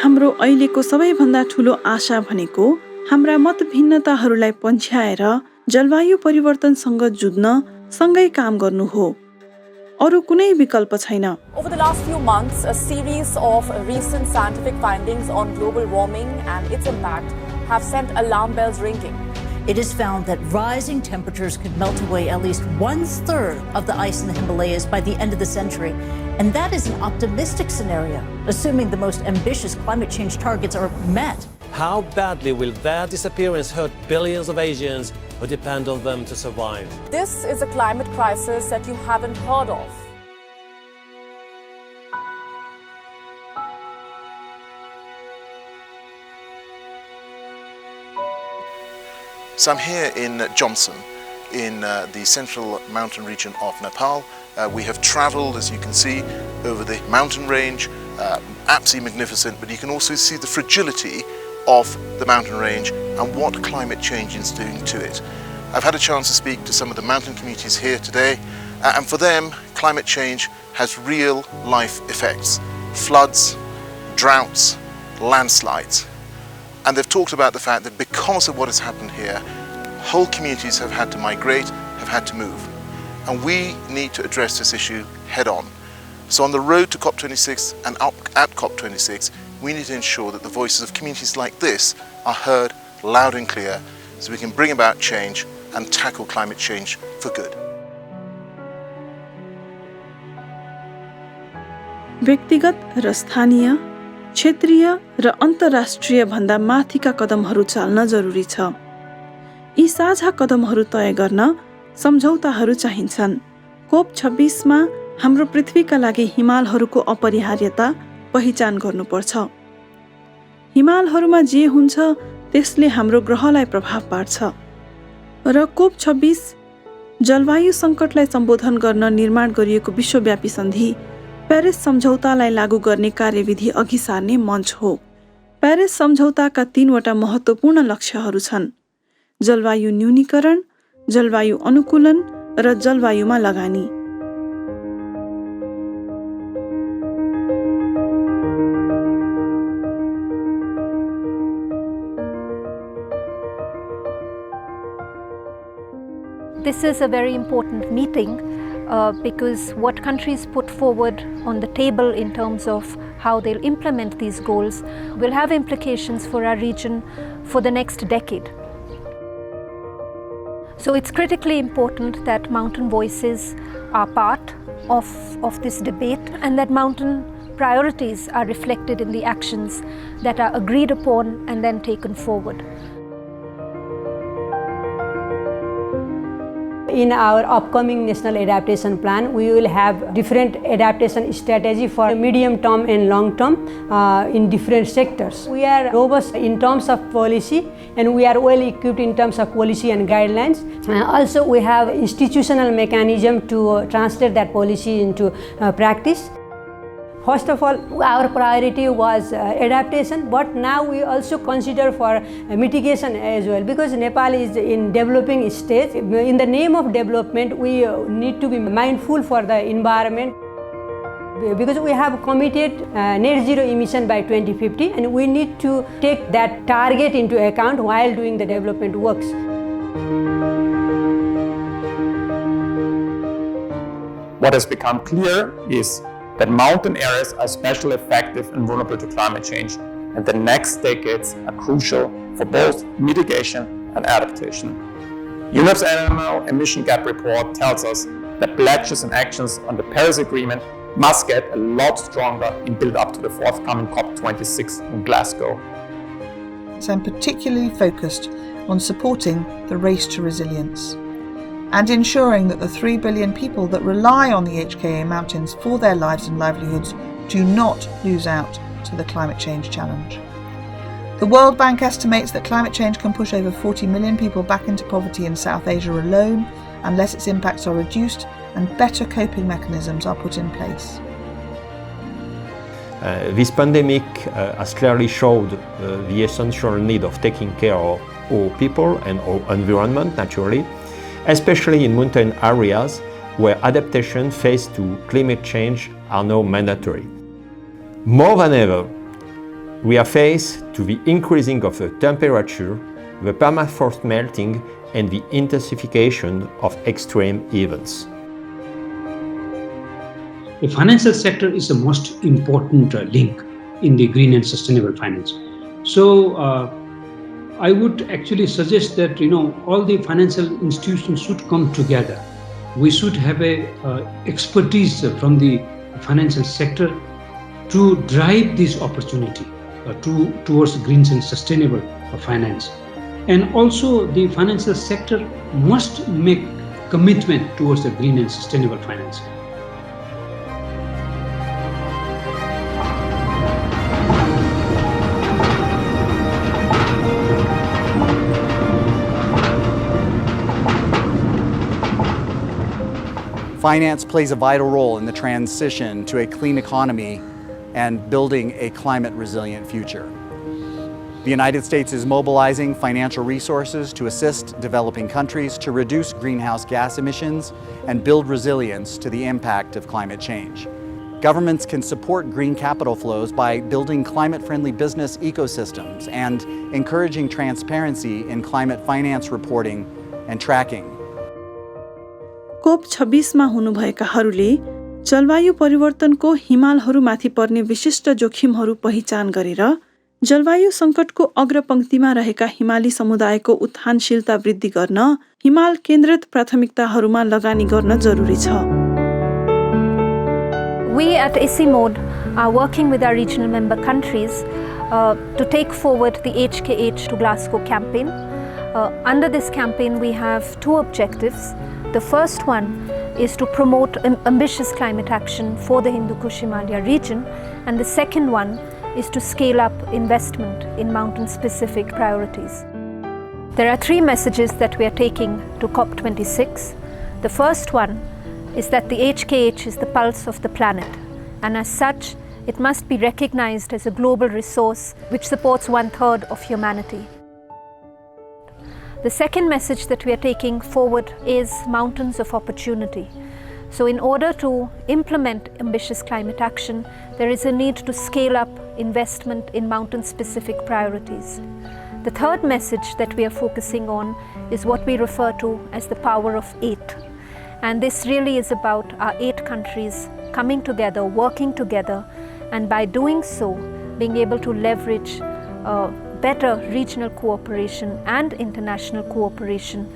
हाम्रो अहिलेको सबैभन्दा ठूलो आशा भनेको हाम्रा मतभिन्नताहरूलाई पन्छ्याएर जलवायु परिवर्तनसँग जुझ्न सँगै काम गर्नु हो। अरु कुनै विकल्प छैन। Over the last few months, a series of recent scientific findings on global warming and its impact have sent alarm bells ringing. It is found that rising temperatures could melt away at least 1/3 of the ice in the Himalayas by the end of the century. And that is an optimistic scenario, assuming the most ambitious climate change targets are met. How badly will their disappearance hurt billions of Asians who depend on them to survive? This is a climate crisis that you haven't heard of. So I'm here in Johnson, in the central mountain region of Nepal. We have travelled, as you can see, over the mountain range, absolutely magnificent, but you can also see the fragility of the mountain range and what climate change is doing to it. I've had a chance to speak to some of the mountain communities here today, and for them, climate change has real life effects: floods, droughts, landslides. And they've talked about the fact that because of what has happened here, whole communities have had to migrate, have had to move. And we need to address this issue head on. So on the road to COP26 and at COP26, we need to ensure that the voices of communities like this are heard loud and clear so we can bring about change and tackle climate change for good. व्यक्तिगत र स्थानीय, क्षेत्रीय र अन्तर्राष्ट्रिय भन्दा माथिका कदमहरू चाल्न जरुरी छ। यी साझा कदमहरू तय गर्न सम्झौताहरू चाहिन्छन्। कोप 26 मा हाम्रो पृथ्वीका लागि हिमालहरूको अपरिहार्यता पहिचान गर्नुपर्छ। हिमालहरूमा जे हुन्छ त्यसले हाम्रो ग्रहलाई प्रभाव पार्छ र कोप 26 जलवायु सङ्कटलाई सम्बोधन गर्न निर्माण गरिएको विश्वव्यापी सन्धि प्यारिस सम्झौतालाई लागू गर्ने कार्यविधि अघि सार्ने मञ्च हो। प्यारिस सम्झौताका 3 वटा महत्त्वपूर्ण लक्ष्यहरू छन्: जलवायु न्यूनीकरण, जलवायु अनुकूलन र जलवायुमा लगानी। This is a very important meeting because what countries put forward on the table in terms of how they'll implement these goals will have implications for our region for the next decade. So it's critically important that mountain voices are part of this debate and that mountain priorities are reflected in the actions that are agreed upon and then taken forward. In our upcoming National Adaptation Plan, we will have different adaptation strategy for medium term and long term in different sectors. We are robust in terms of policy and we are well equipped in terms of policy and guidelines. Also, we have institutional mechanism to translate that policy into practice. First of all, our priority was adaptation, but now we also consider for mitigation as well, because Nepal is in developing stage. In the name of development, we need to be mindful for the environment, because we have committed net zero emission by 2050 and we need to take that target into account while doing the development works. What has become clear is that mountain areas are especially effective and vulnerable to climate change, and the next decades are crucial for both mitigation and adaptation. UNEP's annual emission gap report tells us that pledges and actions on the Paris Agreement must get a lot stronger in build-up to the forthcoming COP26 in Glasgow. So I'm particularly focused on supporting the race to resilience and ensuring that the 3 billion people that rely on the HKA mountains for their lives and livelihoods do not lose out to the climate change challenge. The World Bank estimates that climate change can push over 40 million people back into poverty in South Asia alone unless its impacts are reduced and better coping mechanisms are put in place. This pandemic has clearly showed the essential need of taking care of our people and our environment, naturally, especially in mountain areas where adaptation faced to climate change are now mandatory. More than ever, we are faced to the increasing of the temperature, the permafrost melting, and the intensification of extreme events. The financial sector is the most important link in the green and sustainable finance. So I would actually suggest that all the financial institutions should come together. We should have a expertise from the financial sector to drive this opportunity towards green and sustainable finance. And also the financial sector must make commitment towards the green and sustainable finance. Finance plays a vital role in the transition to a clean economy and building a climate-resilient future. The United States is mobilizing financial resources to assist developing countries to reduce greenhouse gas emissions and build resilience to the impact of climate change. Governments can support green capital flows by building climate-friendly business ecosystems and encouraging transparency in climate finance reporting and tracking. कोप 26 मा हुनुभएकाहरूले जलवायु परिवर्तनको हिमालहरूमाथि पर्ने विशिष्ट जोखिमहरू पहिचान गरेर जलवायु सङ्कटको अग्रपङ्क्तिमा रहेका हिमाली समुदायको उत्थानशीलता वृद्धि गर्न हिमाल केन्द्रित प्राथमिकताहरूमा लगानी गर्न जरुरी छ। We at ICIMOD are working with our regional member countries to take forward the HKH to Glasgow campaign. Under this campaign, we have two objectives. The first one is to promote ambitious climate action for the Hindu Kush Himalaya region, and the second one is to scale up investment in mountain-specific priorities. There are three messages that we are taking to COP26. The first one is that the HKH is the pulse of the planet, and as such, it must be recognized as a global resource which supports 1/3 of humanity. The second message that we are taking forward is mountains of opportunity. So in order to implement ambitious climate action, there is a need to scale up investment in mountain-specific priorities. The third message that we are focusing on is what we refer to as the power of 8. And this really is about our 8 countries coming together, working together, and by doing so, being able to leverage better regional cooperation and international cooperation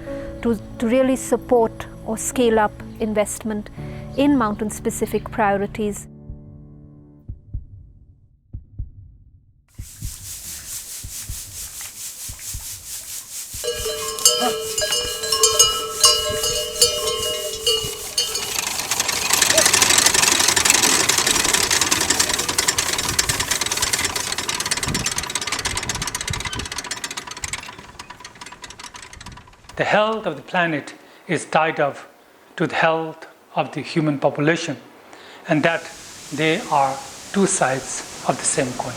to really support or scale up investment in mountain-specific priorities. The health of the planet is tied up to the health of the human population, and that they are two sides of the same coin.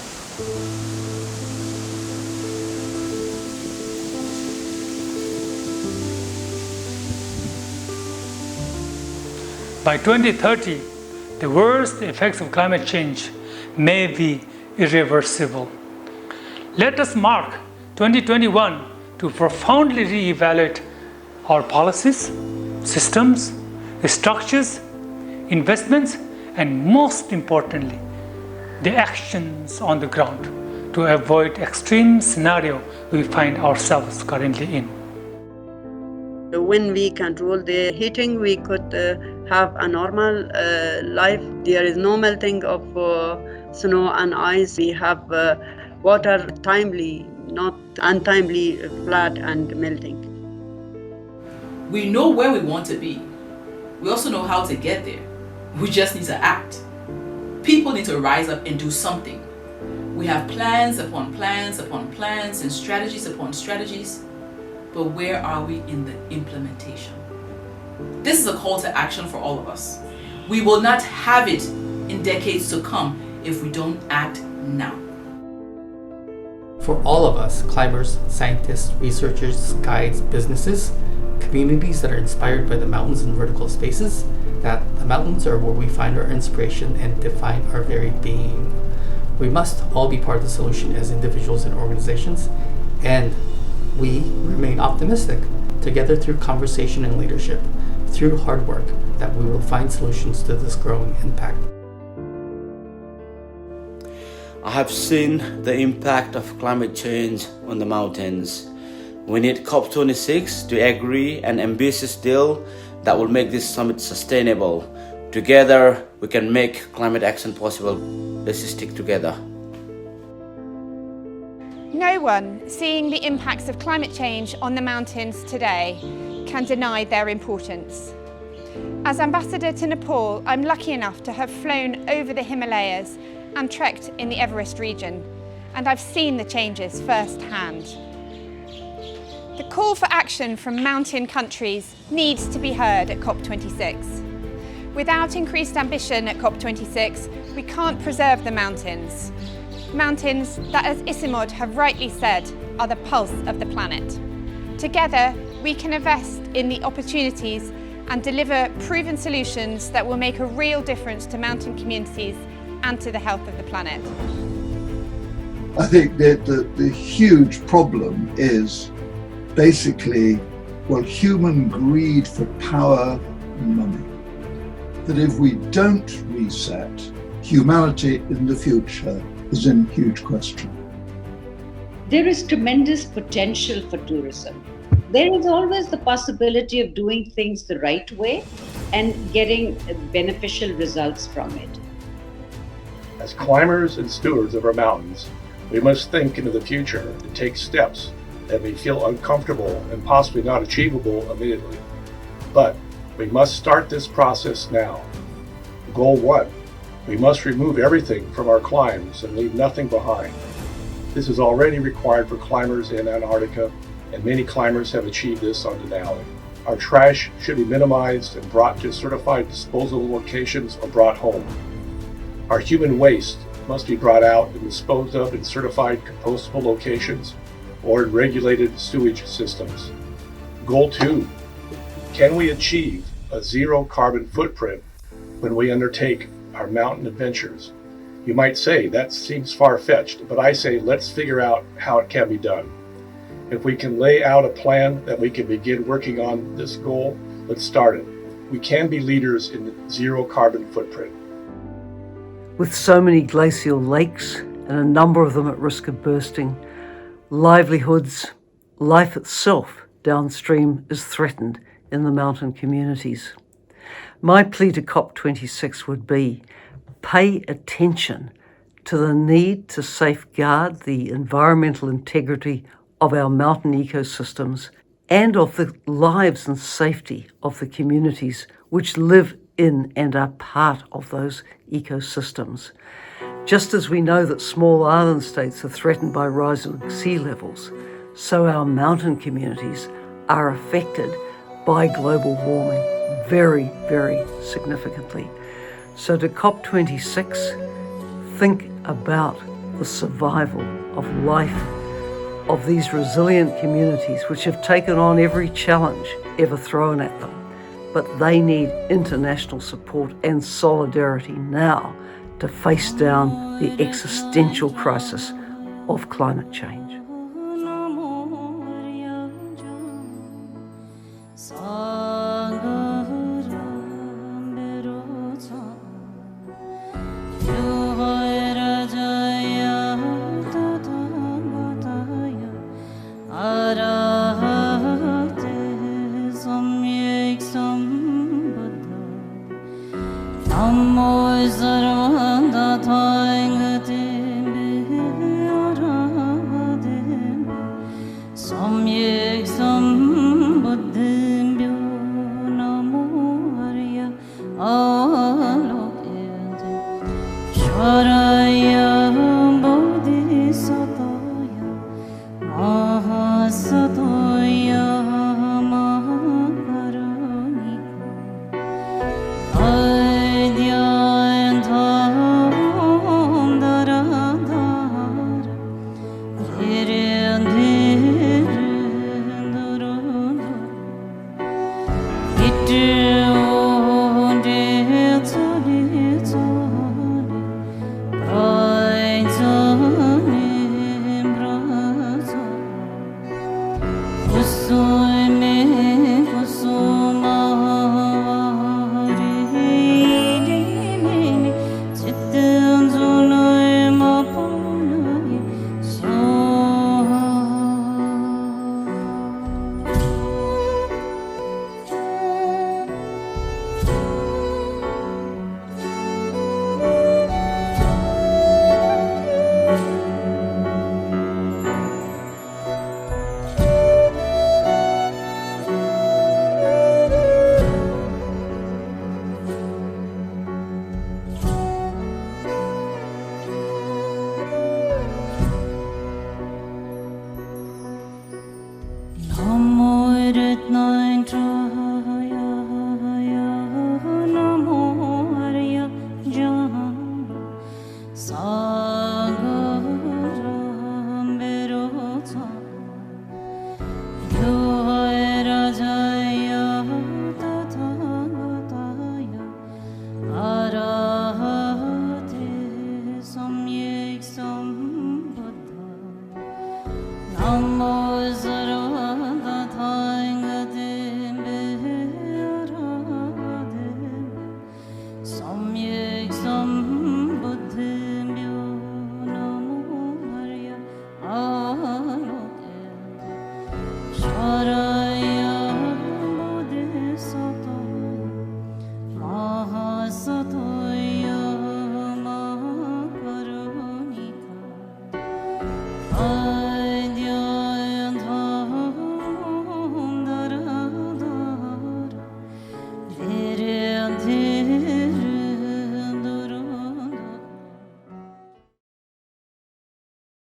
By 2030, the worst effects of climate change may be irreversible. Let us mark 2021 to profoundly re-evaluate our policies, systems, structures, investments, and most importantly, the actions on the ground to avoid extreme scenario we find ourselves currently in. When we control the heating, we could have a normal life. There is no melting of snow and ice. We have water timely, not untimely flat and melting. We know where we want to be. We also know how to get there. We just need to act. People need to rise up and do something. We have plans upon plans upon plans and strategies upon strategies, but where are we in the implementation? This is a call to action for all of us. We will not have it in decades to come if we don't act now. For all of us, climbers, scientists, researchers, guides, businesses, communities that are inspired by the mountains and vertical spaces, that the mountains are where we find our inspiration and define our very being. We must all be part of the solution as individuals and organizations, and we remain optimistic, together through conversation and leadership, through hard work, that we will find solutions to this growing impact. I have seen the impact of climate change on the mountains. We need COP26 to agree an ambitious deal that will make this summit sustainable. Together, we can make climate action possible. Let's stick together. No one seeing the impacts of climate change on the mountains today can deny their importance. As ambassador to Nepal, I'm lucky enough to have flown over the Himalayas and trekked in the Everest region, and I've seen the changes firsthand. The call for action from mountain countries needs to be heard at COP26. Without increased ambition at COP26, we can't preserve the mountains. Mountains that, as ICIMOD have rightly said, are the pulse of the planet. Together, we can invest in the opportunities and deliver proven solutions that will make a real difference to mountain communities and to the health of the planet. I think that the huge problem is basically, human greed for power and money. that if we don't reset, humanity in the future is in huge question. There is tremendous potential for tourism. There is always the possibility of doing things the right way and getting beneficial results from it. As climbers and stewards of our mountains, we must think into the future and take steps that may feel uncomfortable and possibly not achievable immediately. But we must start this process now. Goal 1. We must remove everything from our climbs and leave nothing behind. This is already required for climbers in Antarctica, and many climbers have achieved this on Denali. Our trash should be minimized and brought to certified disposal locations or brought home. Our human waste must be brought out and disposed of in certified compostable locations or in regulated sewage systems. Goal 2. Can we achieve a zero carbon footprint when we undertake our mountain adventures? You might say that seems far-fetched, but I say let's figure out how it can be done. If we can lay out a plan that we can begin working on this goal, let's start it. We can be leaders in the zero carbon footprint. With so many glacial lakes and a number of them at risk of bursting, livelihoods, life itself downstream is threatened in the mountain communities. My plea to COP26 would be pay attention to the need to safeguard the environmental integrity of our mountain ecosystems and of the lives and safety of the communities which live in and are part of those ecosystems. Just as we know that small island states are threatened by rising sea levels, so our mountain communities are affected by global warming very, very significantly. So to COP26, think about the survival of life of these resilient communities which have taken on every challenge ever thrown at them. But they need international support and solidarity now to face down the existential crisis of climate change. Namo Retna